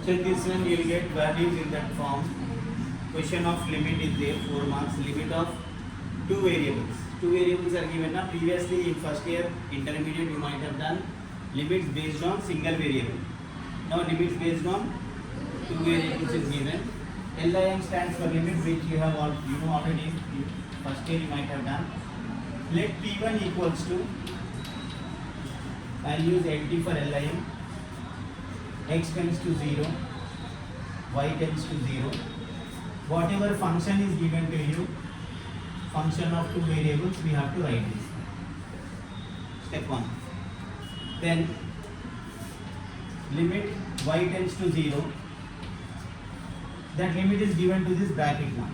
So in this one you will get values in that form. Question of limit is there, 4 marks. Limit of two variables. Two variables are given now. Previously in first year intermediate you might have done limits based on single variable. Now limits based on two variables is given. LIM stands for limit, which you have all you know already. First year you might have done. Let P1 equals to, I'll use LT for LIM. X tends to 0, y tends to 0. Whatever function is given to you, function of two variables, we have to write this. Step 1. Then limit y tends to 0. That limit is given to this bracket now.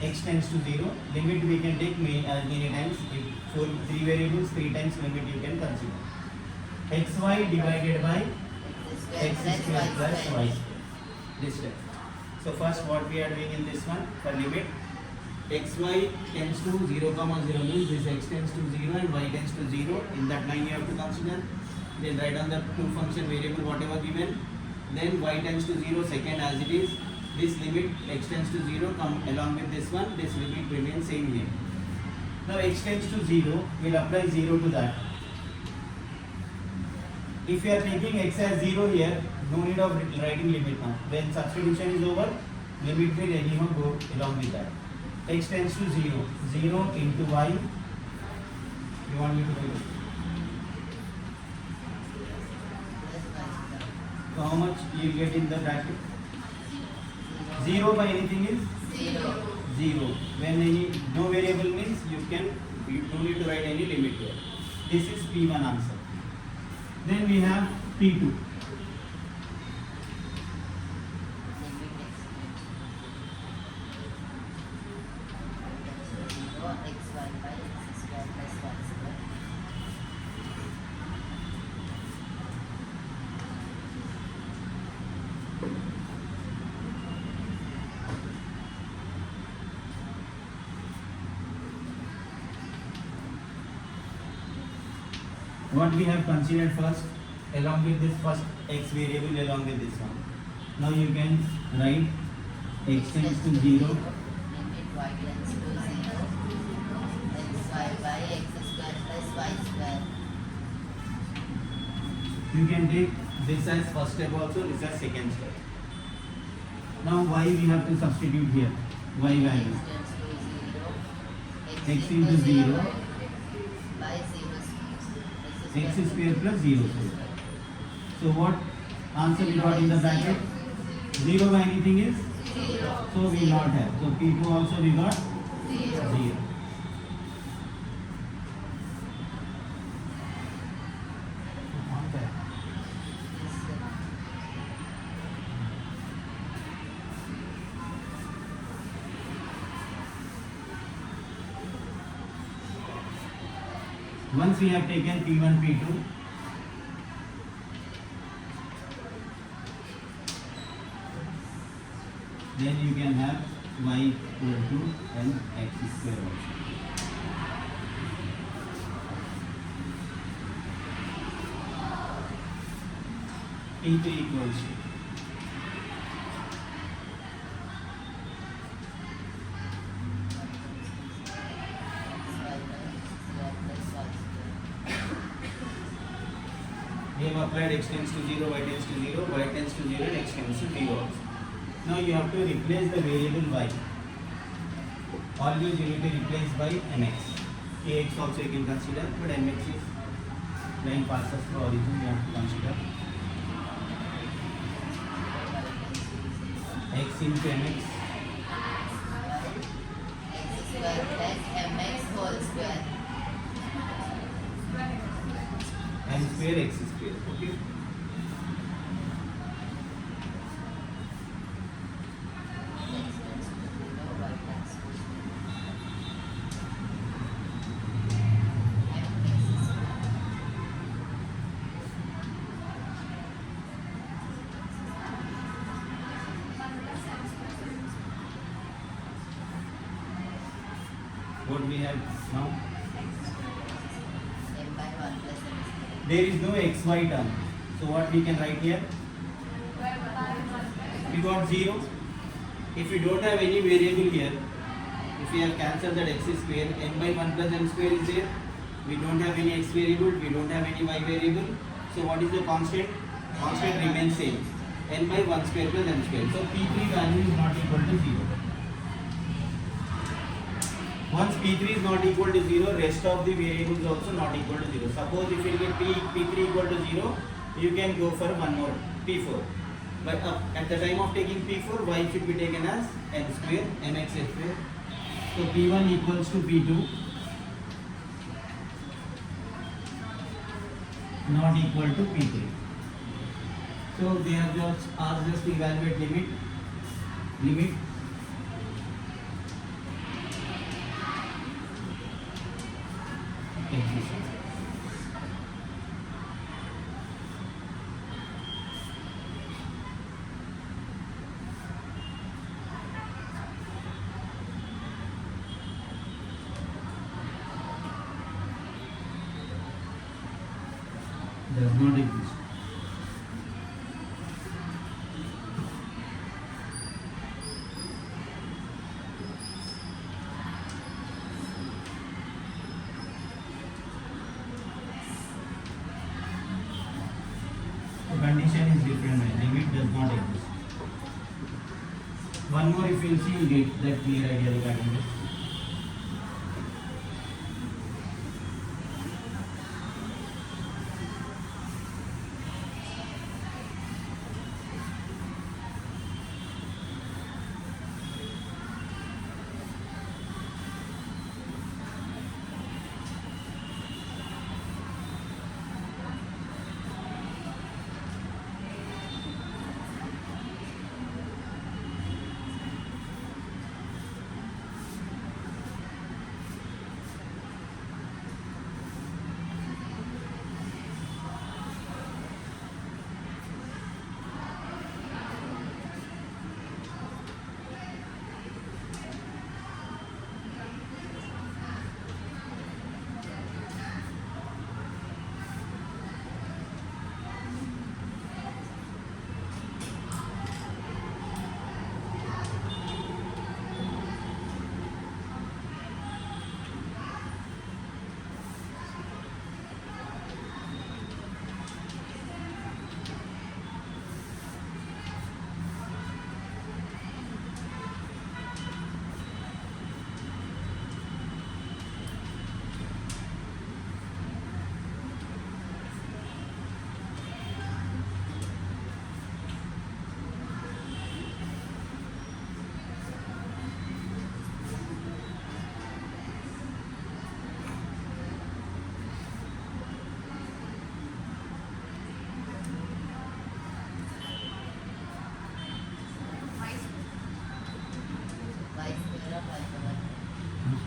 X tends to 0. Limit we can take as many times. If for 3 variables, 3 times limit you can consider. xy divided by x square plus y square. This step. So first what we are doing in this one, for limit xy tends to 0, 0 means this x tends to 0 and y tends to 0. In that line you have to consider. Then write down the two function variable whatever given. Then y tends to 0, second as it is. This limit x tends to 0 come along with this one. This limit remains same here. Now x tends to 0, we'll apply 0 to that. If you are taking x as 0 here, no need of writing limit now. When substitution is over, limit will anyhow go along with that. X tends to 0. 0 into y. You want me to do it? So how much you get in the bracket? 0 by anything is 0. 0. When any no variable means you don't need to write any limit here. This is P1 answer. Then we have P2. What we have considered first, along with this first x variable along with this one. Now you can write x tends to 0. Limit y tends to 0. Then y by x square plus y square. You can take this as first step also, this as second step. Now y we have to substitute here. Y value. X into 0. By 0 X square plus 0 square. So what answer we got in the bracket? 0 by anything is 0. So we not have. So P2 also we got 0. Once we have taken P1, P2, then you can have y equal to and x square also. P3 equals to we have applied x tends to 0, y tends to 0, y tends to 0 and x tends to 0 also. Now you have to replace the variable y. Always you need to replace by mx. Kx also you can consider, but mx is line passes through origin, you have to consider. X into mx. X square plus mx whole square. M square x square. Okay. What we have now? M by 1 plus m square. There is no xy term. So what we can write here? We got 0. If we don't have any variable here, if we have cancelled that x square, n by 1 plus n square is there. We don't have any x variable, we don't have any y variable. So what is the constant? Constant remains same. N by 1 square plus n square. So P3 value is not equal to 0. Once P3 is not equal to 0, rest of the variables also not equal to 0. Suppose if you get P3 equal to 0, you can go for one more, P4. But at the time of taking P4, y should be taken as n square, mx square. So P1 equals to P2, not equal to P3. So they have just asked us to evaluate limit exists. Does not exist. The condition is different. Limit does not exist. One more, if you see, you get that clear idea regarding this.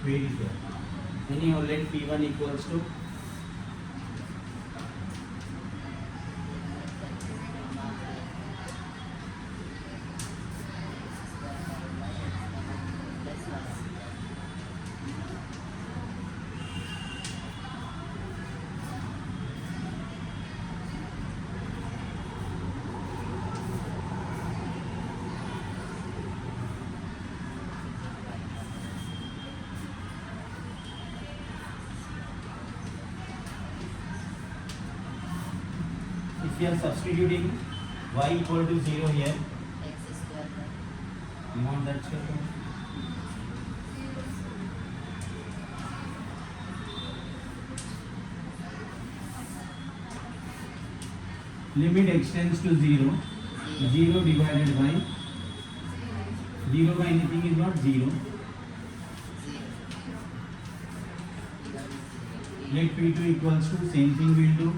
Square is there. Anyhow, let P1 equals to if you are substituting y equal to 0 here, x square plus you want that square? Limit extends to 0. 0 divided by 0 by anything is not 0. 0. Let P2 equals to same thing we'll do.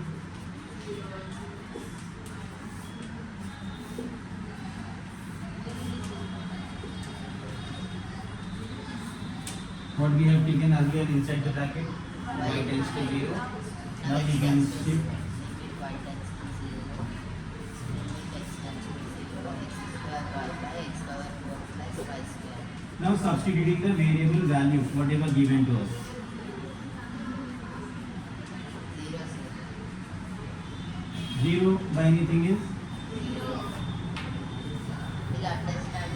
What we have taken earlier inside the bracket, y tends to 0. Now you can shift. y tends to 0. X tends to 0. X square by x power 4 plus y square. Now substituting the variable value, whatever given to us. 0 0. 0 by anything is will understand.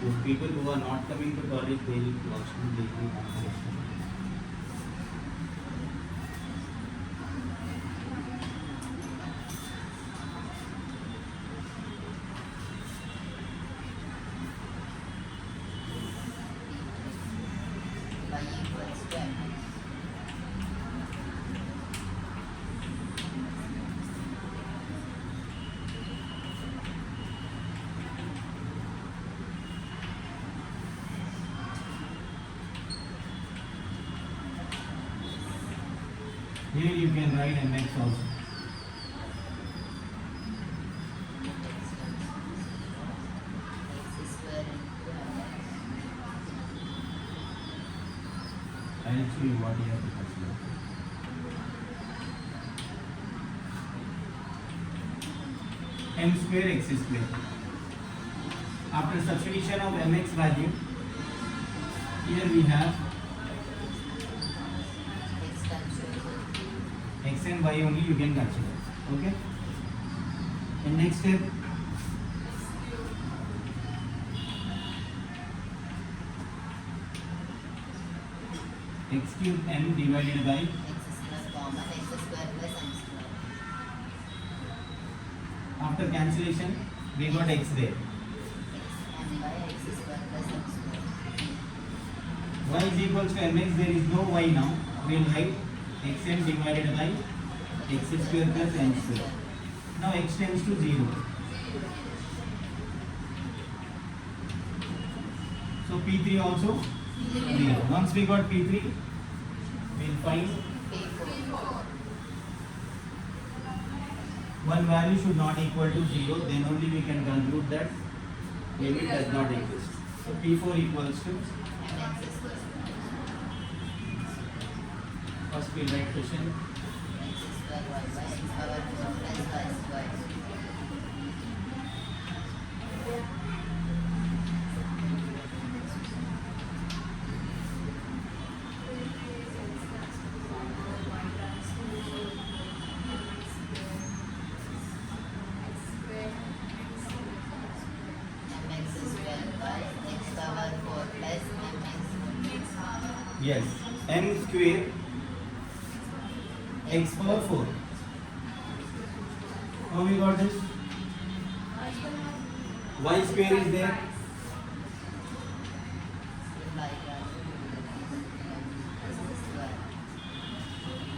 The people who are not coming to college, they will watch me, they will understand. Y equals to mx. Here you can write mx also. X square into mx. I will show you what you have to consider. M square x square. After substitution of mx value, here we have X consider. x and y only you can consider. Okay. And next step, x cube m divided by X square common, x square plus m square. after cancellation we got x there. X m by x square plus m square. Y is equals to mx. There is no y now. We will write xm divided by x square plus m square. Now x tends to 0. So P3 also 0. Once we got P3, we will find P4. one value should not equal to 0. Then only we can conclude that limit does not exist. So P4 equals to, Mx square. first we will write question. X square y by x power 4 plus y square. Mx square by x power 4 plus mx. Yes, m square x power 4. How we got this? Y square is there.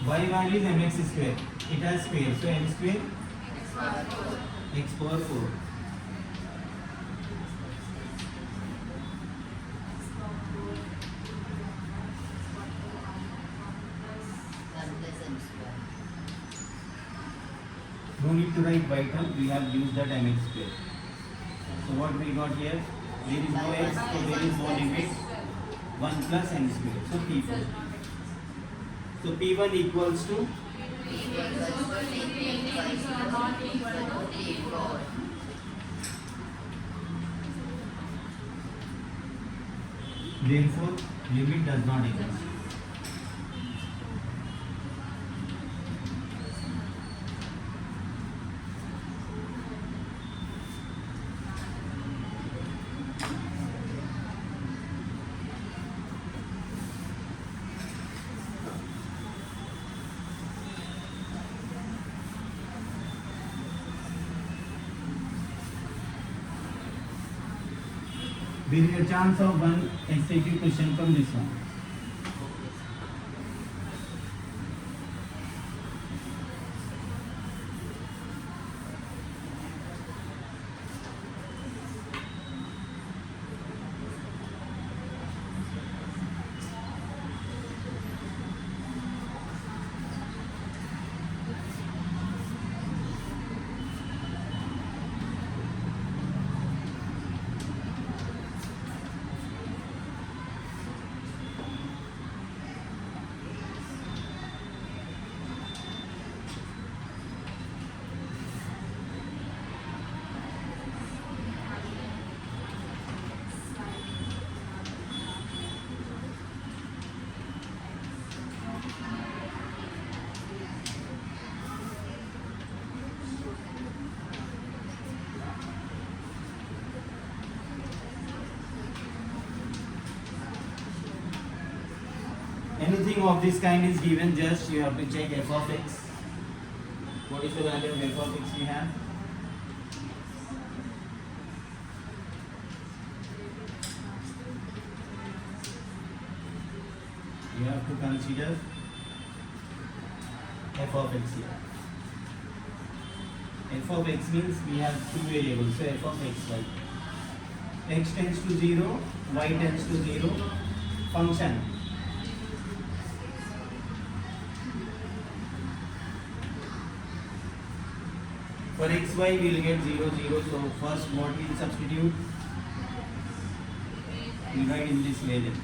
Y value is mx square. It has square. So m square x power 4. No need to write y term. We have used that mx square. So what we got here? There is no x, so there is no limit. 1 plus m square. So P4. So P1 equals to therefore limit does not exist. There is a chance of one SAQ question from this one. anything of this kind is given, just you have to check f of x. What is the value of f of x we have? You have to consider f of x here. F of x means we have two variables, so f of x, y. X tends to 0, y tends to 0. Function. For x, y we will get 0, 0. So first what we will substitute? We write in this way then.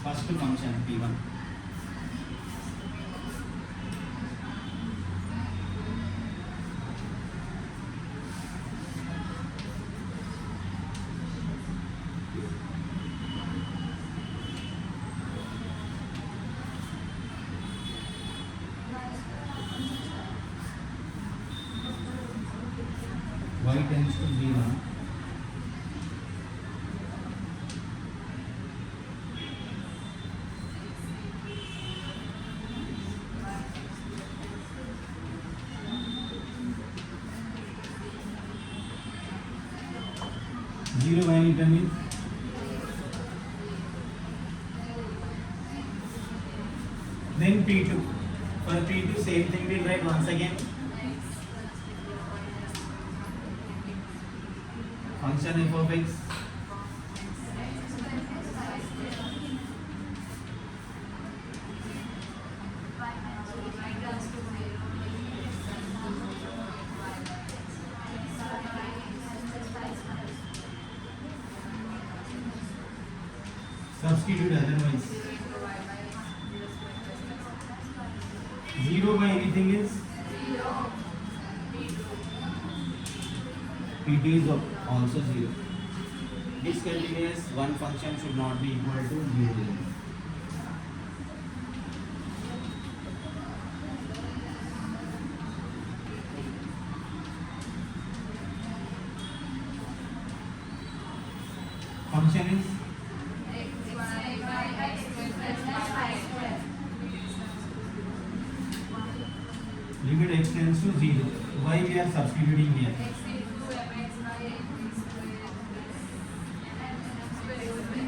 First function p1. Y tends to 0. Zero by any term is then P2. For P2 same thing we'll write once again. Function f of x. Substitute otherwise. 0 by anything is P2 is also 0. Discontinuous, one function should not be equal to 0. Function is limit x tends to 0. Why we are substituting here?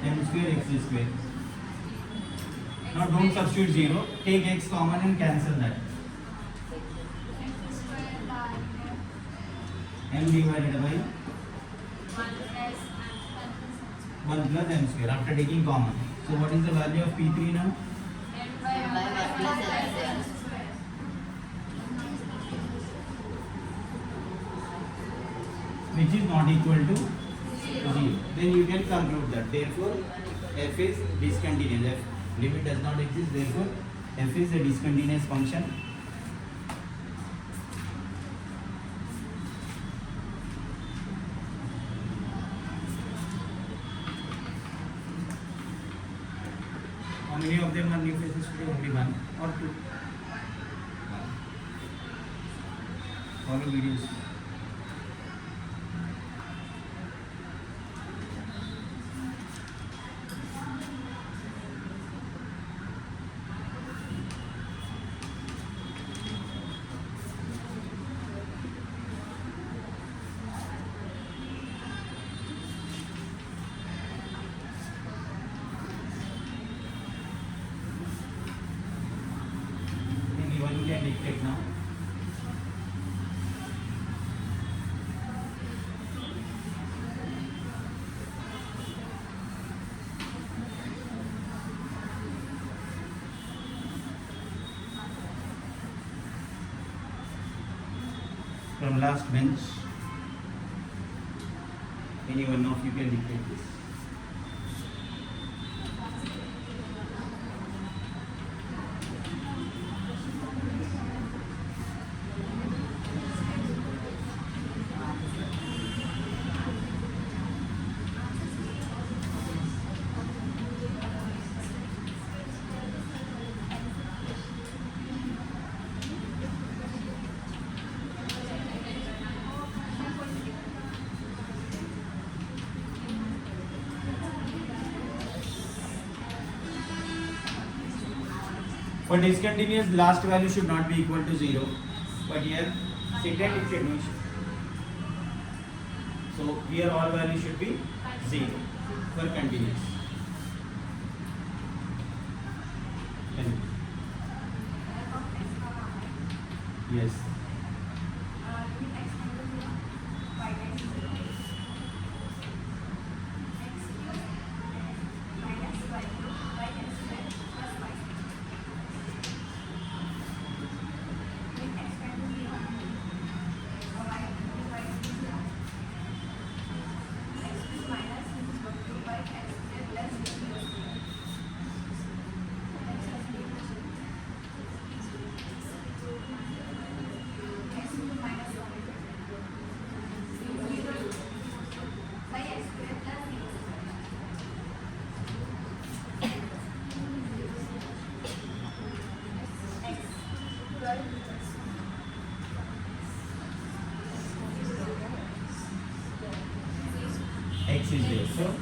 M square x square. Now don't substitute 0. Take x common and cancel that. M divided by 1 plus m square after taking common. So what is the value of P3 now? Which is not equal to 0. Then you can conclude that. Therefore, f is discontinuous. F limit does not exist. Therefore, f is a discontinuous function. How many of them are new faces today? Only one or two? One. Follow videos. You can dictate now. From last bench, any one of you can dictate this. For discontinuous, last value should not be equal to 0, but here secant it should be. So here all values should be 0 for continuous. Yes. X is there. So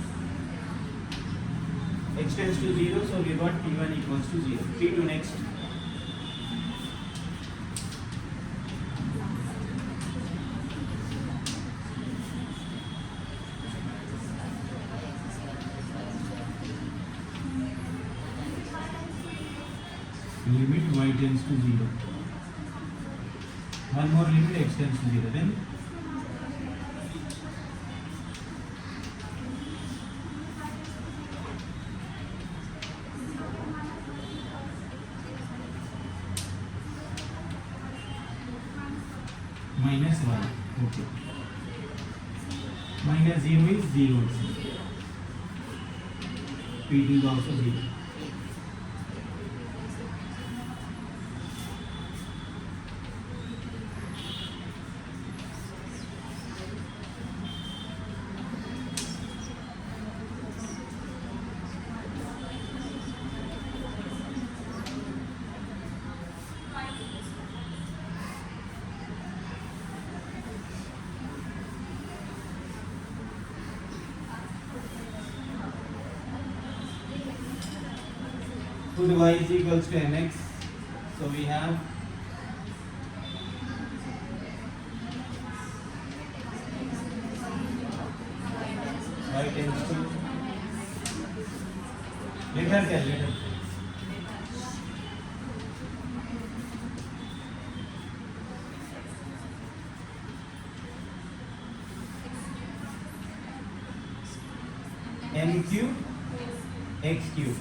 x tends to 0, so we got P1 equals to 0. P2 next. Limit y tends to 0. One more limit, x tends to 0. Then minus 1. Okay. Minus 0 is 0. P2 is also 0. Put y is equals to mx. So we have y tends to later. M cube x cube.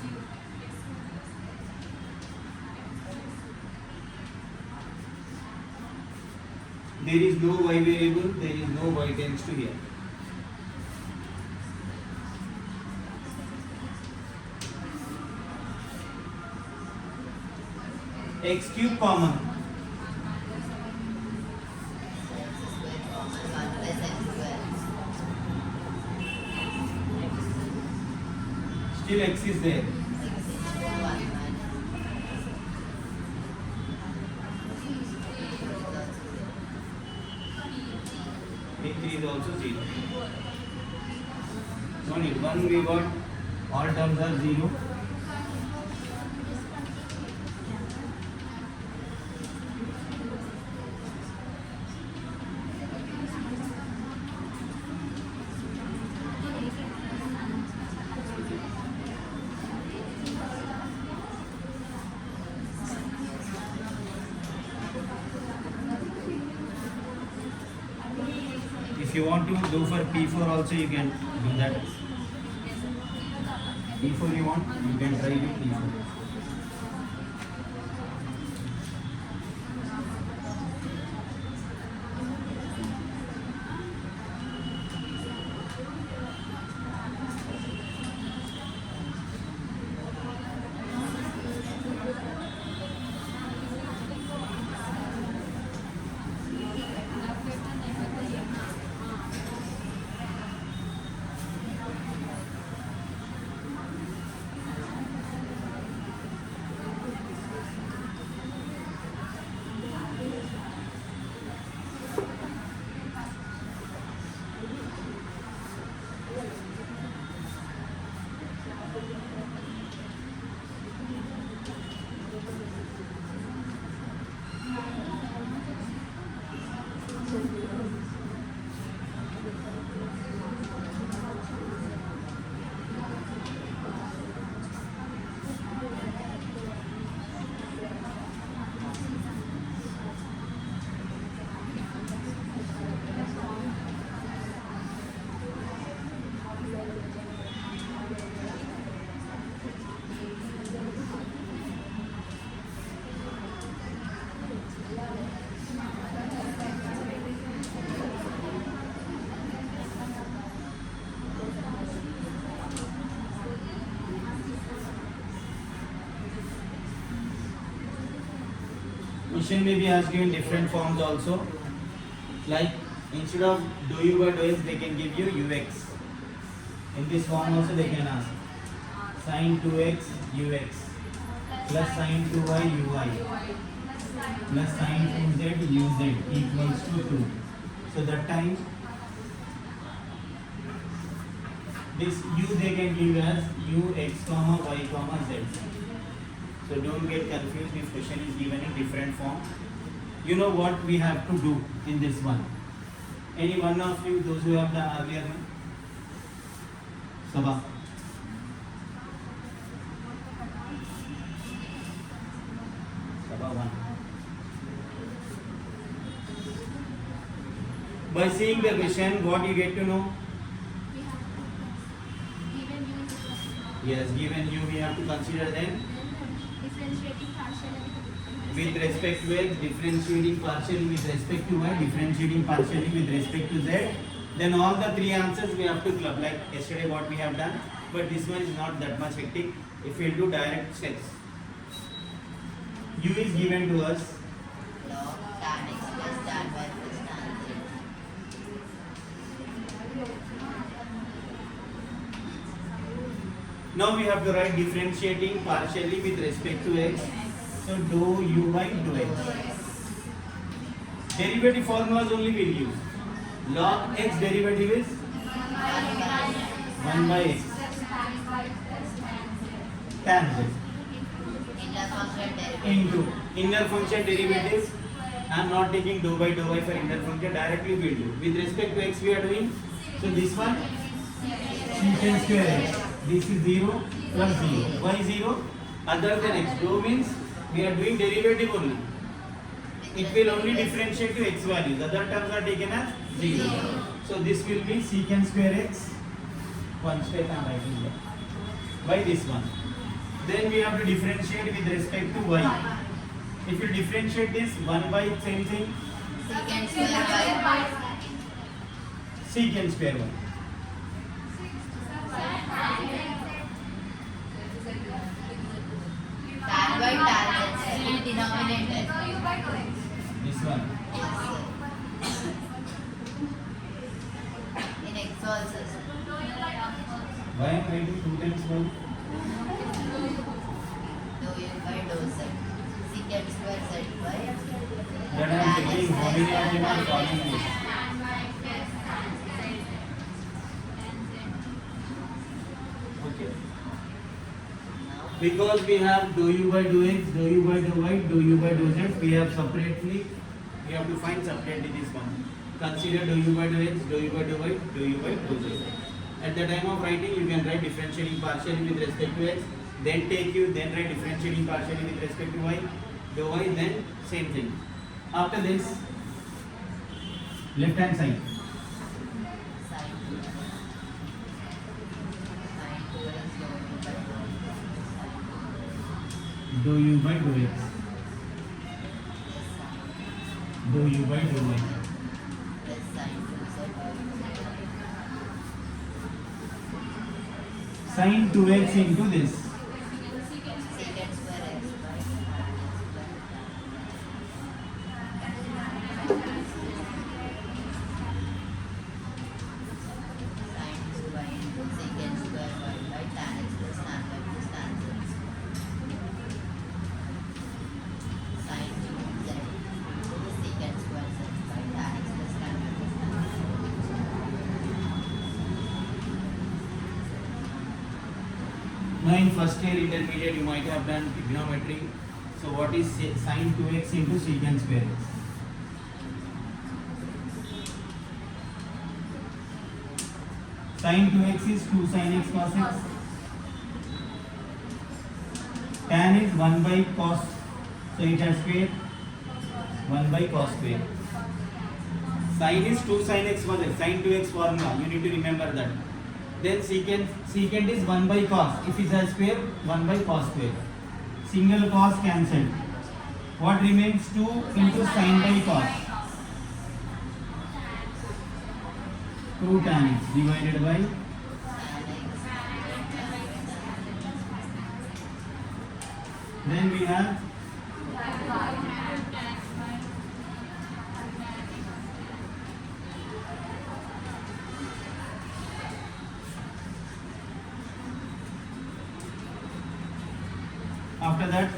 There is no y variable, there is no y tends to here. X cube common. Still x is there. A3 is also 0. No need. One we got all terms are 0. If you want to do for P4 also, you can do that. P4 you want, you can try with P4. Question may be asked you in different forms also. Like instead of do u by do x, they can give you ux. In this form also they can ask sin 2x ux plus sin 2y uy plus sin 2z uz equals to 2. So that time this u they can give as ux comma y comma z. So don't get confused if question is given in different form. You know what we have to do in this one. Any one of you, those who have done earlier one? Sabha. Sabha 1. By seeing the question, what you get to know? Yes, given u, we have to consider then differentiating partially with respect to x, differentiating partially with respect to y, differentiating partially with respect to z. Then all the three answers we have to club like yesterday what we have done. But this one is not that much hectic if we do direct steps. U is given to us. log tan x plus tan y plus tan z. Now we have to write differentiating partially with respect to x. So do u by do x. Derivative formulas only we'll use. Log x derivative is 1 by x. Tan z Inner function derivative. into inner function derivative. I am not taking dou by dou y for inner function, directly we'll do. With respect to x we are doing. So this one secant square x. This is 0 plus 0. Why 0? Other than x. Dou means we are doing derivative only. It will only differentiate to x values. Other terms are taken as 0. So this will be secant square x. One step I am writing here. By this one. Then we have to differentiate with respect to y. If you differentiate this 1 by same thing, Secant square y. secant square y. Tan y tan z still denominator. This one. Yes. In x also. Why I am writing 2 times 1? Dou u by dou z. Secant square z by That I am taking how many of them are following this? Okay. Because we have dou u by dou x, dou u by dou y, dou u by dou z, we have separately, we have to find separately this one. Consider dou u by dou x, dou u by dou y, dou u by dou z. At the time of writing, you can write differentiating partially with respect to x, then take u, then write differentiating partially with respect to y, dou y, then same thing. After this, left hand side. sin 2x. Sin 2x dou u by dou Dou u by dou x. x, dou u by dou y. Plus sin 2z. Sin 2x into this. Secant square x by sin 2y into secant square y by tan x plus tan y plus tan z. Sin 2z into secant square z by tan x plus tan y plus tan z. Now in first year intermediate you might have done trigonometry. So what is sin 2x into secant square x? Sin 2x is 2 sin x cos x. Tan is 1 by cos. So it has square 1 by cos square. Sin is 2 sin x cos x. Sin 2x formula. You need to remember that. Then secant is 1 by cos. If it has square, 1 by cos square. Single cos cancelled. What remains? 2 into sin by cos. 2 tan x divided by then we have After that,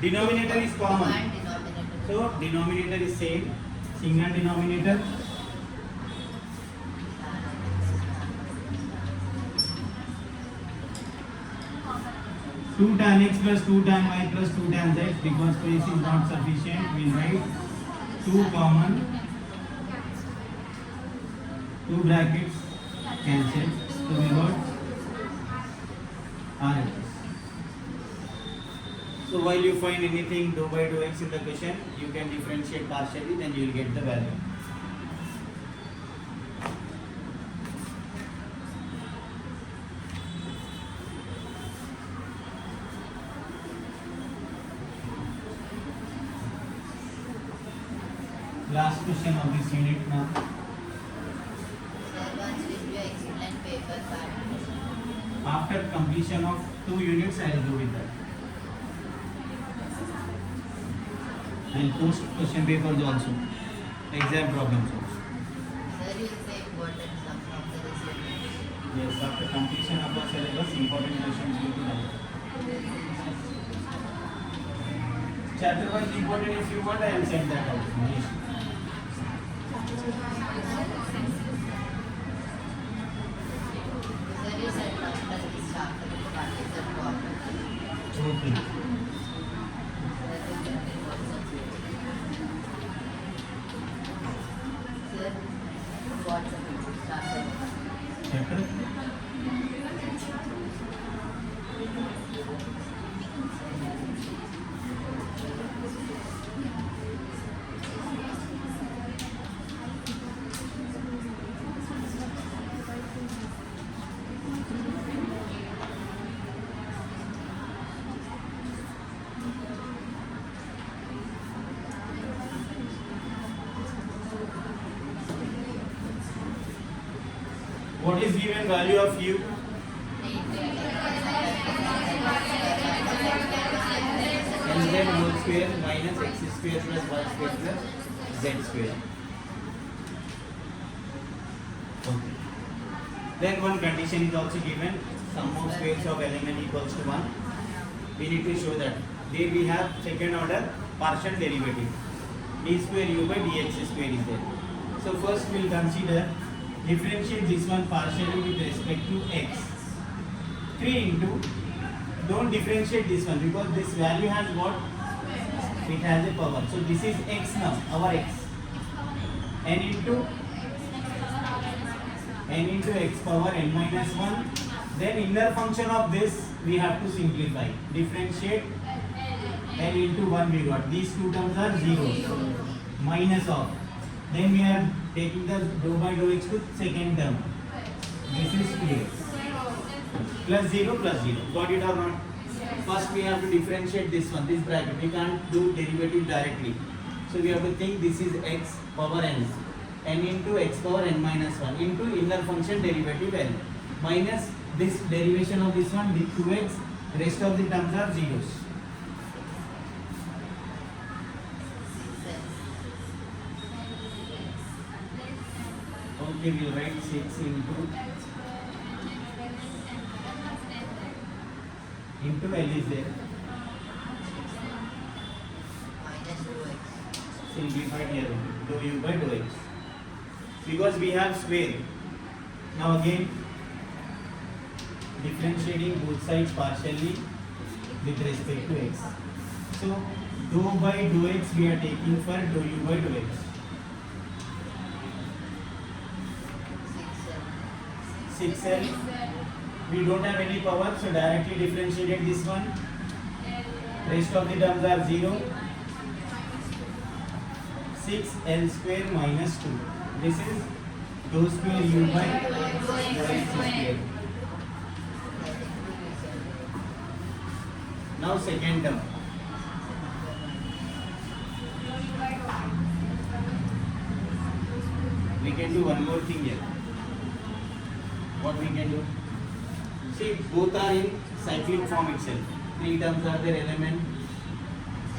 denominator is common. Command denominator. So denominator is same. Single denominator. Two tan x plus two tan y plus two tan z, because space is not sufficient, we write two common, two brackets cancel, so we got r. So while you find anything dou by dou x in the question, you can differentiate partially, then you will get the value. Last question of this unit now. Sir, once will be excellent paper part. After completion of 2 units, I will do with that. And post question papers also, exam problems also. Sir, you say important sum from the result. Yes, after completion of the syllabus, important questions will be done. Chapter wise important, if you want, I will send that out. No issue. Sir, you said after this chapter, what is the problem? Okay. Sir, what's the chapter? Chapter? What is given value of u? Nz whole square minus x square plus y square plus z square. Okay. Then one condition is also given. Sum of squares of element equals to 1. We need to show that. There we have second order partial derivative. D square u by dx square is there. So first we will consider differentiate this one partially with respect to x. 3 into, don't differentiate this one because this value has what? It has a power. So this is x now, our x. n into x power n minus 1. Then inner function of this we have to simplify. Differentiate n into 1 we got. These two terms are 0. Minus of. Then we are taking the dou by dou x to second term. This is clear. Plus 0 plus 0. Got it or not? First we have to differentiate this one, this bracket. We can't do derivative directly. So we have to think this is x power n. n into x power n minus 1 into inner function derivative n. Minus this derivation of this one, the 2x. Rest of the terms are zeros. Okay, we'll write 6 into L is there. Minus 2x. Simplified here, dou u by dou x. Because we have square. Now again, differentiating both sides partially with respect to x. So dou by dou x we are taking for dou u by dou x. 6L. We don't have any power, so directly differentiated this one. Rest of the terms are 0. 6L square minus 2. This is dou square u by dou x square. Now second term. We can do one more thing here. What we can do? See, both are in cyclic form itself. 3 terms are their element.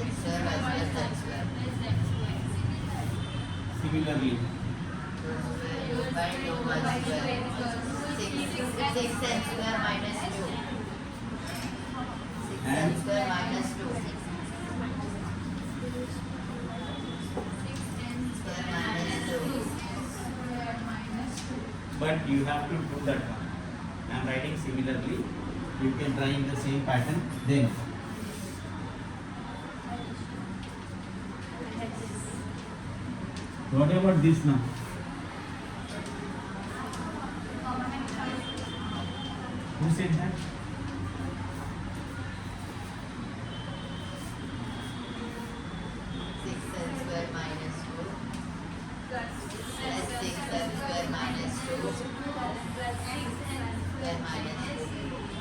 X square, y square, z square. Similarly, by 2 1 square. 6 n square minus 2. 6 n square minus 2. Square minus 2. But you have to do that one. I am writing similarly. You can try in the same pattern. Then what about this now? Who said that? Six n square minus 2 plus 6 n square minus 2 square minus 2.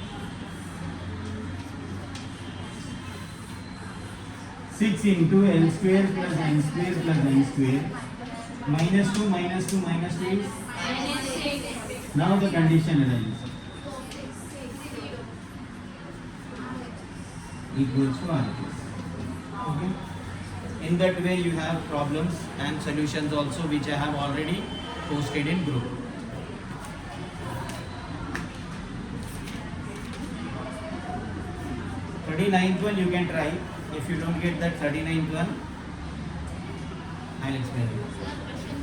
6 into L square plus N square plus N square minus 2 minus 2 minus 2 is Minus 6. now the condition arises equals to R plus. Okay. In that way you have problems and solutions also which I have already posted in group. Thirty-ninth one you can try. If you don't get that 39th one, I'll explain you. Question